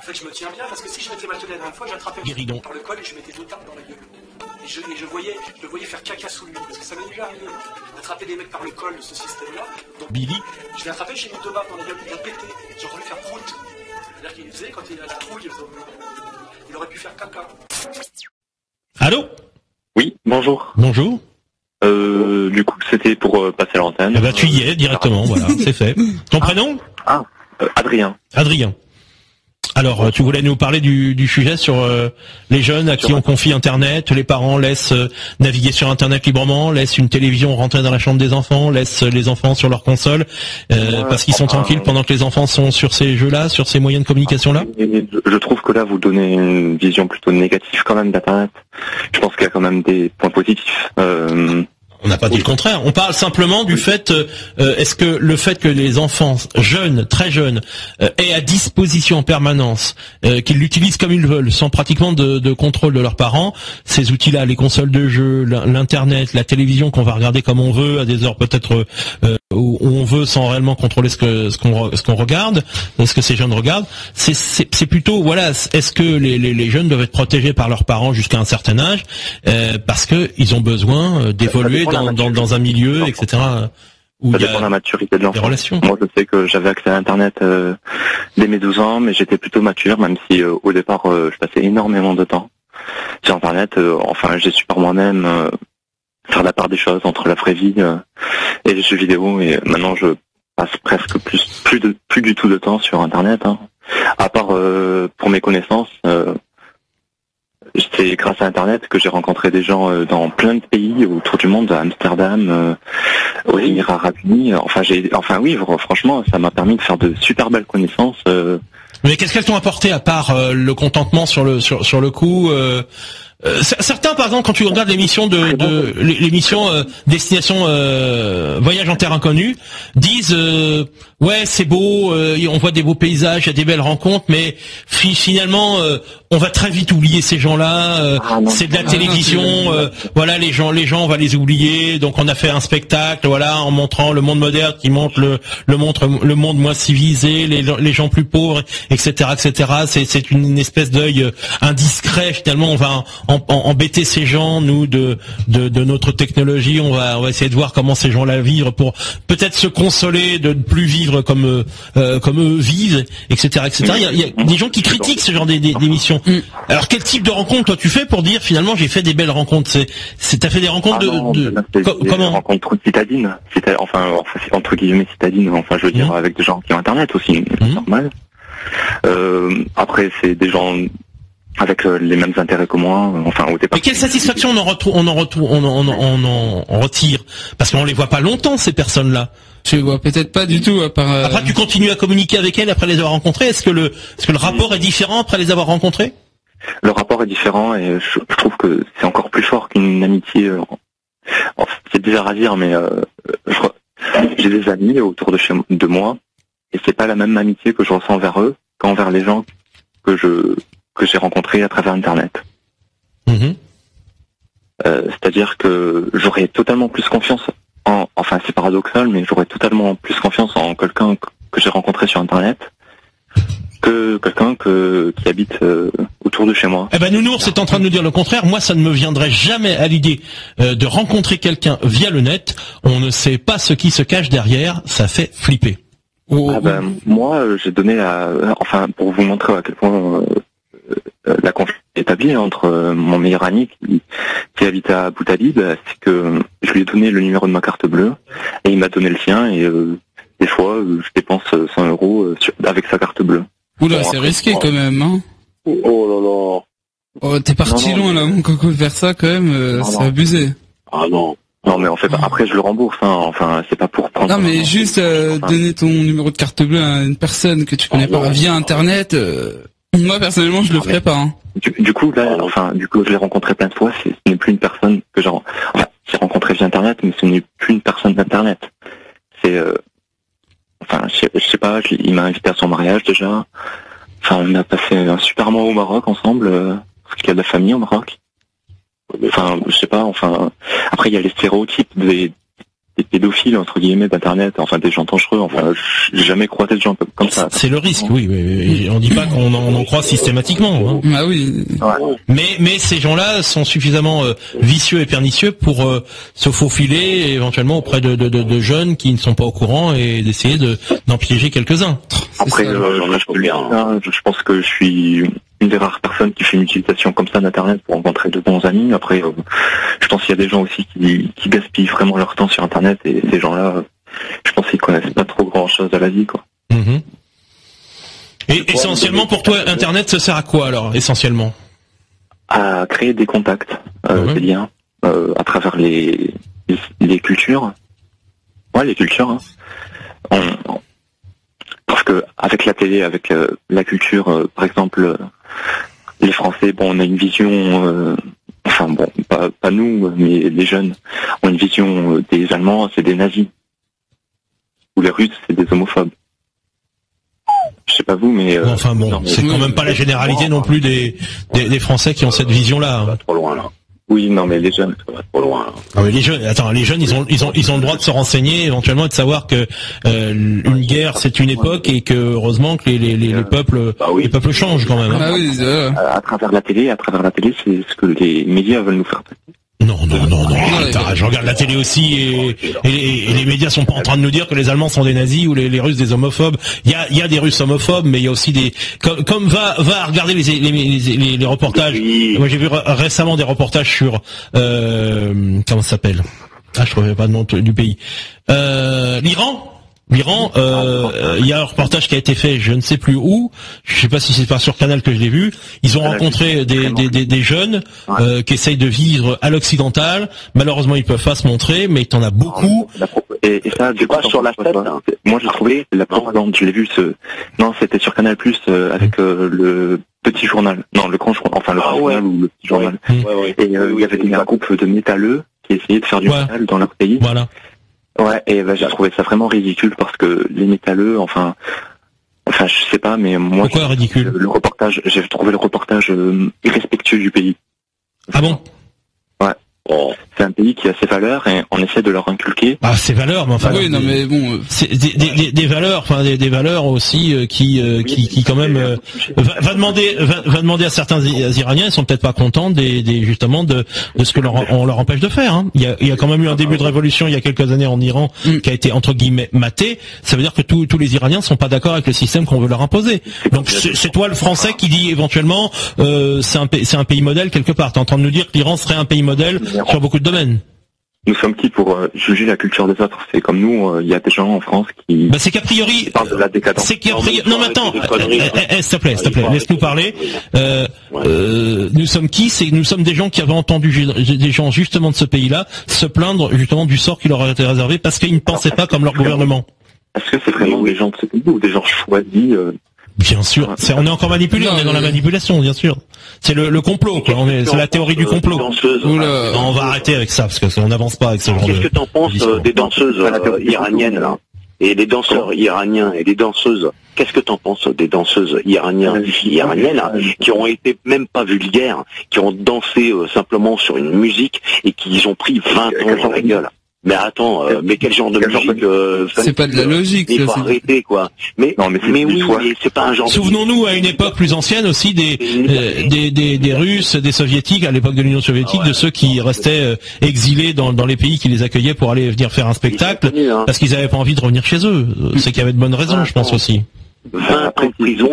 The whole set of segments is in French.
fait, je me tiens bien parce que si je m'étais mal tenu la dernière fois, j'attrapais par le col et je mettais 2 tapes dans la gueule. Et je le voyais faire caca sous lui, parce que ça m'est déjà arrivé d'attraper des mecs par le col de ce système-là. Donc Billy, je l'ai attrapé, j'ai mis 2 baffes dans la gueule, il a pété. J'ai entendu faire prout. C'est-à-dire qu'il faisait, quand il a la trouille, il aurait pu faire caca. Allô? Oui, bonjour. Bonjour. Du coup, c'était pour passer l'antenne. Eh ben, tu y es directement, voilà, c'est fait. Ton prénom? Adrien. Adrien. Alors, tu voulais nous parler du sujet sur les jeunes à qui on confie Internet, les parents laissent naviguer sur Internet librement, laissent une télévision rentrer dans la chambre des enfants, laissent les enfants sur leur console, parce qu'ils sont tranquilles pendant que les enfants sont sur ces jeux-là, sur ces moyens de communication-là. Je trouve que là, vous donnez une vision plutôt négative quand même d'Internet. Je pense qu'il y a quand même des points positifs. On n'a pas dit le contraire. On parle simplement du fait, est-ce que le fait que les enfants jeunes, très jeunes, aient à disposition en permanence, qu'ils l'utilisent comme ils veulent, sans pratiquement de contrôle de leurs parents, ces outils-là, les consoles de jeux, l'internet, la télévision qu'on va regarder comme on veut, à des heures peut-être où on veut, sans réellement contrôler ce qu'on regarde, ce que ces jeunes regardent, c'est plutôt, voilà, est-ce que les jeunes doivent être protégés par leurs parents jusqu'à un certain âge, parce que ils ont besoin d'évoluer dans un milieu, etc. Où ça dépend de la maturité de l'enfant. Relations. Moi, je sais que j'avais accès à Internet dès mes 12 ans, mais j'étais plutôt mature, même si au départ, je passais énormément de temps sur Internet. Enfin, j'ai su par moi-même faire la part des choses entre la vraie vie et les jeux vidéo. Et maintenant, je passe presque plus du tout de temps sur Internet. Hein. À part pour mes connaissances. C'est grâce à Internet que j'ai rencontré des gens dans plein de pays autour du monde, à Amsterdam, aux Émirats Arabes Unis. Oui, franchement, ça m'a permis de faire de super belles connaissances. Mais qu'est-ce qu'elles t'ont apporté à part le contentement sur le coup certains, par exemple, quand tu regardes l'émission l'émission Destination Voyage en Terre Inconnue, disent ouais, c'est beau, on voit des beaux paysages, il y a des belles rencontres, mais finalement on va très vite oublier ces gens-là, c'est de la télévision, voilà, les gens on va les oublier, donc on a fait un spectacle, voilà, en montrant le monde moderne qui montre le monde moins civilisé, les gens plus pauvres, etc. C'est une espèce d'œil indiscret, finalement on va embêter ces gens, nous, de notre technologie, on va essayer de voir comment ces gens-là vivent pour peut-être se consoler de ne plus vivre comme eux vivent, etc. Il y a des gens qui critiquent ce genre d'émissions. Alors quel type de rencontre toi tu fais pour dire finalement j'ai fait des belles rencontres? T'as fait des rencontres comment? Des rencontres citadines, enfin entre guillemets citadines, enfin je veux dire avec des gens qui ont Internet aussi, c'est normal. Après c'est des gens avec les mêmes intérêts que moi, enfin au départ. Mais quelle satisfaction on en retire? Parce qu'on les voit pas longtemps ces personnes-là. Tu les vois peut-être pas du tout à part. Après tu continues à communiquer avec elles après les avoir rencontrées. Est-ce que le rapport est différent après les avoir rencontrées? Le rapport est différent et je trouve que c'est encore plus fort qu'une amitié. C'est bizarre à dire, mais j'ai des amis autour de moi et c'est pas la même amitié que je ressens envers eux qu'envers les gens que j'ai rencontrés à travers Internet. C'est-à-dire que j'aurais totalement plus confiance enfin c'est paradoxal, mais j'aurais totalement plus confiance en quelqu'un que j'ai rencontré sur Internet que quelqu'un qui habite autour de chez moi. Eh ben Nounours est en train de nous dire le contraire. Moi, ça ne me viendrait jamais à l'idée de rencontrer quelqu'un via le net. On ne sait pas ce qui se cache derrière. Ça fait flipper. Moi, j'ai donné enfin pour vous montrer à quel point la confiance est établie entre mon meilleur ami qui habite à Abu Dhabi, c'est que je lui ai donné le numéro de ma carte bleue et il m'a donné le sien et des fois je dépense 100 € avec sa carte bleue. Oula, c'est risqué quand même, hein. Oh là là. Oh, t'es parti loin là, mon coco, de faire ça quand même, c'est abusé. Ah non. Non mais en fait après je le rembourse, hein. Enfin c'est pas pour prendre. Non mais juste donner ton numéro de carte bleue à une personne que tu connais pas via Internet. Moi personnellement je le ferais pas. Hein. Du coup là, je l'ai rencontré plein de fois. Ce n'est plus une personne que j'ai rencontré via Internet, mais ce n'est plus une personne d'Internet. C'est je sais pas. Il m'a invité à son mariage déjà. Enfin on a passé un super mois au Maroc ensemble, parce qu'il y a de la famille au Maroc. Enfin je sais pas. Enfin après il y a les stéréotypes pédophiles entre guillemets d'internet, enfin des gens dangereux, enfin j'ai jamais croisé de gens comme ça. C'est le risque, oui. On dit pas qu'on en croit systématiquement. Hein. Ah oui. Ouais. Mais ces gens-là sont suffisamment vicieux et pernicieux pour se faufiler éventuellement auprès de jeunes qui ne sont pas au courant et d'essayer d'en piéger quelques-uns. Après, je pense que je suis une des rares personnes qui fait une utilisation comme ça d'internet pour rencontrer de bons amis. Après, je pense qu'il y a des gens aussi qui gaspillent vraiment leur temps sur internet, et ces gens-là, je pense qu'ils connaissent pas trop grand-chose à la vie, quoi. Mmh. Et essentiellement pour toi, internet se sert à quoi alors, essentiellement? À créer des contacts, des liens, à travers les cultures. Ouais, les cultures. Hein. Parce que avec la télé, avec la culture, par exemple, les Français, bon, on a une vision, enfin bon, pas nous, mais les jeunes ont une vision des Allemands, c'est des nazis, ou les Russes, c'est des homophobes. Je sais pas vous, mais enfin bon, c'est quand même pas la généralité non plus des Français qui ont cette vision-là. Hein. Trop loin là. Oui, non, mais les jeunes, ça va trop loin. Ah oui, les jeunes, ils ont le droit de se renseigner, éventuellement, et de savoir que une guerre c'est une époque, et que heureusement que les peuples, les peuples changent quand même. Hein. Ah oui, à travers la télé, c'est ce que les médias veulent nous faire passer. Non, je regarde la télé aussi, et les médias sont pas en train de nous dire que les Allemands sont des nazis ou les Russes des homophobes. Il y a des Russes homophobes, mais il y a aussi des comme va regarder les reportages. Oui. Moi j'ai vu récemment des reportages sur comment ça s'appelle? Ah, je ne trouvais pas le nom du pays. L'Iran, il y a un reportage qui a été fait, je ne sais plus où, je sais pas si c'est pas sur Canal que je l'ai vu. Ils ont rencontré des jeunes qui essayent de vivre à l'occidental. Malheureusement, ils peuvent pas se montrer, mais il y en a beaucoup. Et ça, du coup, sur la tête, moi j'ai trouvé la propagande, je l'ai vu non, c'était sur Canal+, avec le petit journal. Non, le grand journal, enfin le grand journal ou le petit journal. Et il y avait un groupe de métalleux qui essayaient de faire du métal dans leur pays. Voilà. Ouais, et j'ai trouvé ça vraiment ridicule parce que les métalleux, enfin je sais pas, mais moi, pourquoi ridicule? J'ai trouvé le reportage irrespectueux du pays. Ah bon? Ouais. C'est un pays qui a ses valeurs et on essaie de leur inculquer. Ah, ses valeurs, mais enfin. Oui, non, mais bon. C'est des valeurs, enfin des valeurs aussi qui quand même va demander à certains Iraniens, ils sont peut-être pas contents justement de ce que on leur empêche de faire. Hein. Il y a quand même eu un début de révolution il y a quelques années en Iran qui a été entre guillemets maté. Ça veut dire que tous les Iraniens sont pas d'accord avec le système qu'on veut leur imposer. Donc c'est toi le Français qui dit éventuellement c'est un pays modèle quelque part. T'es en train de nous dire que l'Iran serait un pays modèle sur beaucoup de domaines. Nous sommes qui pour juger la culture des autres? C'est comme nous, il y a des gens en France qui... c'est qu'a priori... parlent de la décadence. C'est qu'a priori... Non, mais attends, s'il te plaît, laisse-nous parler. Nous sommes qui? Nous sommes des gens qui avaient entendu des gens justement de ce pays-là se plaindre justement du sort qui leur a été réservé parce qu'ils ne pensaient pas comme leur gouvernement. Est-ce que c'est vraiment des gens de ce pays ou des gens choisis Bien sûr, on est encore manipulé, on est dans la manipulation, bien sûr. C'est le complot, quoi. C'est la théorie du complot. On va arrêter avec ça parce qu'on n'avance pas avec ce genre de. Qu'est-ce que t'en penses des danseuses iraniennes là, et des danseurs iraniens et des danseuses? Qu'est-ce que t'en penses des danseuses iraniennes qui ont été même pas vulgaires, qui ont dansé simplement sur une musique et qui ont pris 20 ans dans la gueule? Mais attends, mais quel genre de musique c'est pas de la logique, il faut arrêter quoi. Mais c'est pas un genre. Souvenons-nous à une époque plus ancienne aussi des Russes, des Soviétiques à l'époque de l'Union soviétique, de ceux qui restaient exilés dans les pays qui les accueillaient pour aller venir faire un spectacle parce qu'ils avaient pas envie de revenir chez eux. C'est qu'il y avait de bonnes raisons, je pense aussi. 20 ans de prison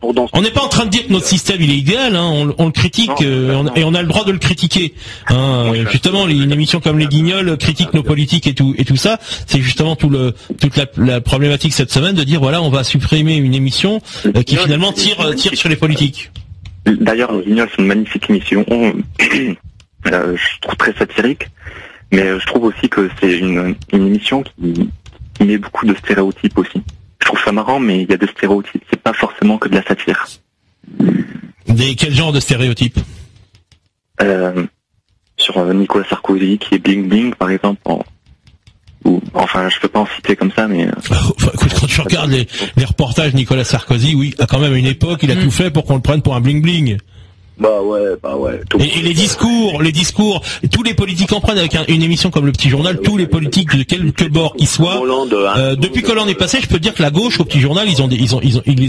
pour danser. On n'est pas en train de dire que notre système il est idéal, hein. On le critique et on a le droit de le critiquer. Hein. Justement, une émission comme Les Guignols critique nos politiques et tout ça. C'est justement toute la problématique cette semaine de dire voilà, on va supprimer une émission qui finalement tire sur les politiques. D'ailleurs, Les Guignols c'est une magnifique émission. Je trouve très satirique, mais je trouve aussi que c'est une émission qui met beaucoup de stéréotypes aussi. Je trouve ça marrant, mais il y a des stéréotypes. C'est pas forcément que de la satire. Quel genre de stéréotypes? Sur Nicolas Sarkozy, qui est bling bling, par exemple. Enfin, je peux pas en citer comme ça, mais... Écoute, quand tu regardes les reportages de Nicolas Sarkozy, oui, quand même à une époque, il a tout fait pour qu'on le prenne pour un bling bling. Bah ouais. Et les discours, tous les politiques en prennent avec une émission comme le Petit Journal, tous les politiques de quelque bord qu'ils soient. Depuis qu'Hollande est passé, je peux te dire que la gauche au Petit Journal, ils les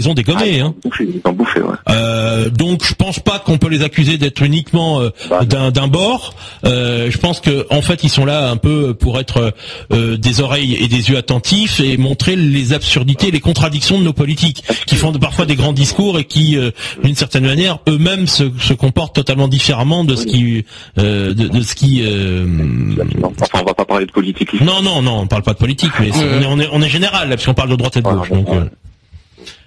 ont dégommés. Ils ont bouffé, ouais. Donc je pense pas qu'on peut les accuser d'être uniquement d'un bord. Je pense que en fait ils sont là un peu pour être des oreilles et des yeux attentifs et montrer les absurdités, les contradictions de nos politiques, qui font parfois des grands discours et qui, d'une certaine manière, eux-mêmes se comportent totalement différemment de ce qui Enfin, on va pas parler de politique ici. Non, on parle pas de politique, mais on est général là, puisqu'on parle de droite et de gauche.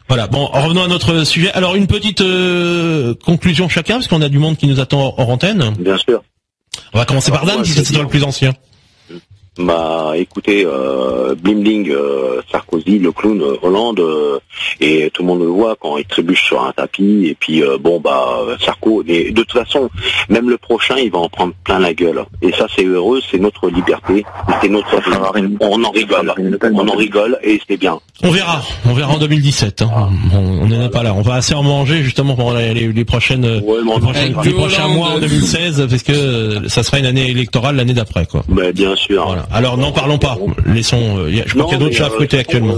Voilà. Bon, revenons à notre sujet. Alors, une petite conclusion chacun, parce qu'on a du monde qui nous attend hors antenne. Bien sûr. On va commencer par Dan, puisque c'est toi le plus ancien. Bah, écoutez, bling bling, Sarkozy, le clown, Hollande, et tout le monde le voit quand il trébuche sur un tapis, et puis Sarko, et de toute façon, même le prochain, il va en prendre plein la gueule. Et ça, c'est heureux, c'est notre liberté, c'est notre, on en rigole, et c'est bien. On verra en 2017. Hein. On n'en est pas là. On va assez en manger justement pendant les prochains mois en 2016, parce que ça sera une année électorale l'année d'après, quoi. Mais bien sûr. Voilà. Alors n'en parlons pas. Laissons. Je crois qu'il y a d'autres chats à fouetter actuellement.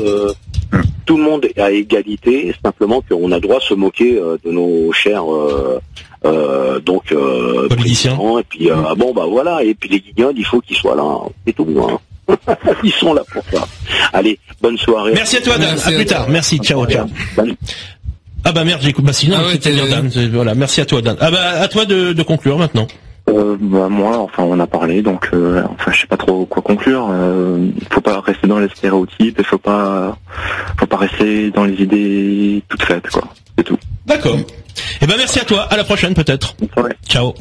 Tout le monde est à égalité, simplement qu'on a droit à se moquer de nos chers politiciens. Et puis voilà. Et puis les guignols, il faut qu'ils soient là. C'est tout. Hein. Ils sont là pour ça. Allez, bonne soirée. Merci à toi, Dan. À plus tard. Merci. Ciao. Ah bah merde, j'écoute. Bah sinon, c'était bien Dan. Voilà. Merci à toi, Dan. Ah bah à toi de conclure maintenant. Moi, enfin, on a parlé, donc, je sais pas trop quoi conclure. Faut pas rester dans les stéréotypes, et faut pas rester dans les idées toutes faites, quoi. C'est tout. D'accord. Eh ben, merci à toi. À la prochaine, peut-être. Ouais. Ciao.